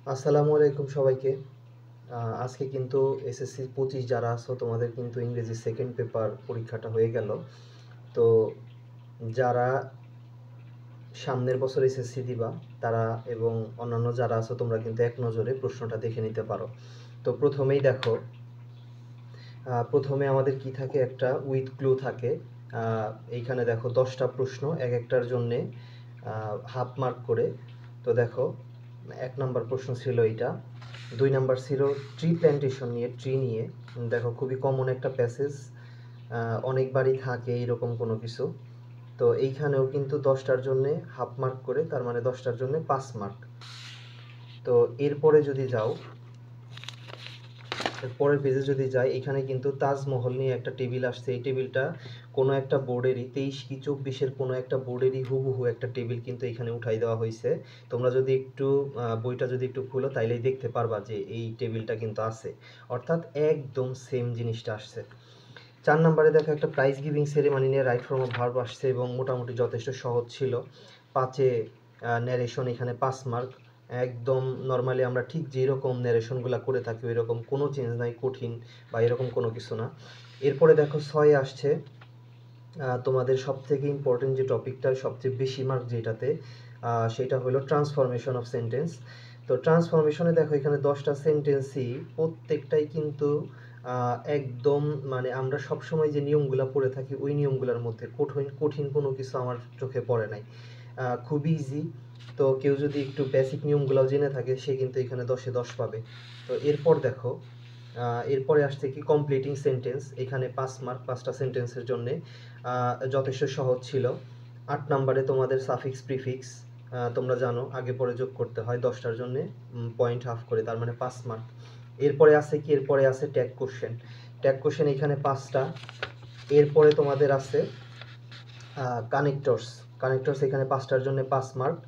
আসসালামু আলাইকুম সবাইকে। আজকে কিন্তু এসএসসি 25 যারা আছো তোমাদের কিন্তু ইংরেজি সেকেন্ড পেপার পরীক্ষাটা হয়ে গেল। তো যারা সামনের বছর এসএসসি দিবা তারা এবং অন্যান্য যারা আছো তোমরা কিন্তু এক নজরে প্রশ্নটা দেখে নিতে পারো। তো প্রথমেই দেখো, প্রথমে আমাদের কি থাকে, একটা উইথ ক্লু থাকে। এইখানে দেখো 10টা প্রশ্ন, এক একটার জন্যে হাফ মার্ক করে। তো দেখো 1 নাম্বার প্রশ্ন ছিল এইটা, 2 নাম্বার ছিল ট্রি প্ল্যান্টেশন নিয়ে, ট্রি নিয়ে। দেখো খুবই কমন একটা প্যাসেজ, অনেকবারই থাকে এইরকম কোনো কিছু। তো এইখানেও কিন্তু 10টার জন্যে হাফ মার্ক করে, তার মানে 10টার জন্যে 5 মার্ক। তো এরপরে যদি যাও, পরের পেজে যদি যাই, এখানে কিন্তু তাজমহল নিয়ে একটা টেবিল আসছে। এই টেবিলটা কোনো একটা বোর্ডেরই 23 কি 24-এর কোনো একটা বোর্ডেরই হুবহু একটা টেবিল কিন্তু এখানে উঠাই দেওয়া হয়েছে। তোমরা যদি একটু বইটা যদি একটু খুলো তাইলেই দেখতে পারবা যে এই টেবিলটা কিন্তু আছে, অর্থাৎ একদম সেম জিনিসটা আসছে। 4 নম্বরে দেখো একটা প্রাইজ গিভিং সেরেমনি নিয়ে রাইট ফর্ম অফ ভার্ব আসছে এবং মোটামুটি যথেষ্ট সহজ ছিল। 5-এ ন্যারেশন এখানে 5 মার্ক। একদম নরমালি আমরা ঠিক যেরকম ন্যারেশনগুলো করে থাকি ওই রকম কোনো চেঞ্জ নাই, কঠিন বা এরকম কোনো কিছু না। এরপরে দেখো 6-এ আসছে তোমাদের সবথেকে ইম্পর্টেন্ট যে টপিকটা, সবচেয়ে বেশি মার্ক যেটাতে, সেটা হলো ট্রান্সফরমেশন অফ সেন্টেন্স। তো ট্রান্সফরমেশনে দেখো এখানে 10টা সেন্টেন্সই প্রত্যেকটাই কিন্তু একদম, মানে আমরা সবসময় যে নিয়মগুলো পড়ে থাকি ওই নিয়মগুলোর মধ্যে, কঠিন কঠিন কোনো কিছু আমার চোখে পড়ে নাই, খুবই ইজি। তো কেউ যদি একটু বেসিক নিয়মগুলো জেনে থাকে সে কিন্তু এখানে 10-এ 10 পাবে। তো এরপর দেখো, এরপরে আসছে কি কমপ্লিটিং সেন্টেন্স, এখানে 5 মার্ক 5টা সেন্টেন্সের জন্যে, যথেষ্ট সহজ ছিল। 8 নাম্বারে তোমাদের সাফিক্স প্রিফিক্স, তোমরা জানো আগে পরে যোগ করতে হয় 10টার জন্যে পয়েন্ট হাফ করে, তার মানে 5 মার্ক। এরপরে আছে কি, এরপরে আছে ট্যাগ কোশ্চেন। ট্যাগ কোশ্চেন এখানে 5টা। এরপরে তোমাদের আছে কানেক্টরস। কানেক্টরস এখানে 5টার জন্য 5 মার্ক।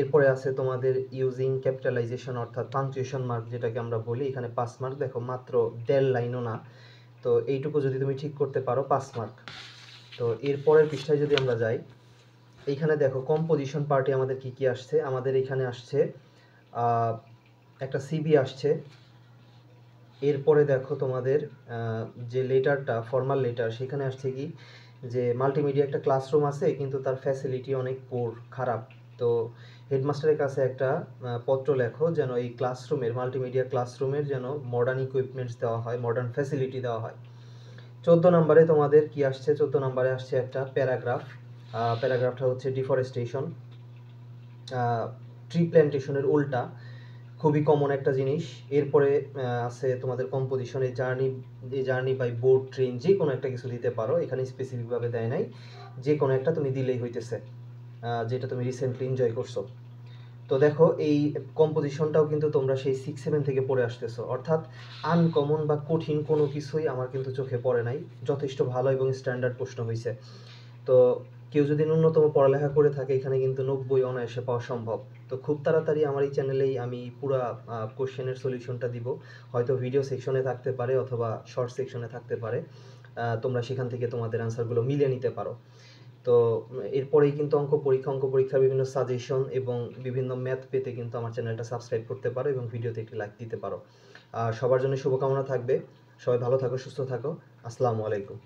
এরপরে আছে তোমাদের ইউজিং ক্যাপিটালাইজেশন অর্থাৎ পাংচুয়েশন মার্ক যেটাকে আমরা বলি, এখানে 5 মার্ক। দেখো মাত্র 1.5 লাইনও না, তো এইটুকু যদি তুমি ঠিক করতে পারো 5 মার্ক। তো এরপরের পৃষ্ঠায় যদি আমরা যাই, এইখানে দেখো কম্পোজিশন পার্টে আমাদের কি কি আসছে। আমাদের এখানে আসছে একটা সিবি আসছে। এরপরে দেখো তোমাদের যে লেটারটা ফর্মাল লেটার, সেখানে আসছে কি যে মাল্টিমিডিয়া একটা ক্লাসরুম আছে কিন্তু তার ফ্যাসিলিটি অনেক পোর, খারাপ। তো হেডমাস্টারের কাছে একটা পত্র লেখো যেন এই ক্লাসরুমের, মাল্টিমিডিয়া ক্লাসরুমের যেন মডার্ন ইকুইপমেন্টস দেওয়া হয়, মডার্ন ফ্যাসিলিটি দেওয়া হয়। 14 নম্বরে তোমাদের কি আসছে, 14 নম্বরে আসছে একটা প্যারাগ্রাফ। প্যারাগ্রাফটা হচ্ছে ডিফরেস্টেশন, ট্রি প্ল্যান্টেশনের উল্টা, খুবই কমন একটা জিনিস। এরপরে আছে তোমাদের কম্পোজিশন, এই জার্নি বাই বোট ট্রেন যে কোনো একটা কিছু দিতে পারো, এখানে স্পেসিফিকভাবে দেয় নাই, যে কোনো একটা তুমি দিলেই হইতেছে, যেটা তুমি রিসেন্টলি এনজয় করছো। তো দেখো এই কম্পোজিশনটাও কিন্তু তোমরা সেই 6-7 থেকে পড়ে আসতেছো, অর্থাৎ আনকমন বা কঠিন কোনো কিছুই আমার কিন্তু চোখে পড়ে নাই, যথেষ্ট ভালো এবং স্ট্যান্ডার্ড প্রশ্ন হয়েছে। তো কেউ যদি ন্যূনতম পড়ালেখা করে থাকে এখানে কিন্তু 90 অনায়াসে পাওয়া সম্ভব। তো খুব তাড়াতাড়ি আমার এই চ্যানেলেই আমি পুরা কোশ্চেনের সলিউশনটা দিব, হয়তো ভিডিও সেকশনে থাকতে পারে অথবা শর্ট সেকশনে থাকতে পারে, তোমরা সেখান থেকে তোমাদের অ্যান্সারগুলো মিলিয়ে নিতে পারো। তো এরপরেই কিন্তু অঙ্ক পরীক্ষার বিভিন্ন সাজেশন এবং বিভিন্ন ম্যাথ পেতে কিন্তু আমার চ্যানেলটা সাবস্ক্রাইব করতে পারো এবং ভিডিওতে একটি লাইক দিতে পারো। সবার জন্য শুভকামনা থাকবে। সবাই ভালো থাকো, সুস্থ থাকো। আসসালামু আলাইকুম।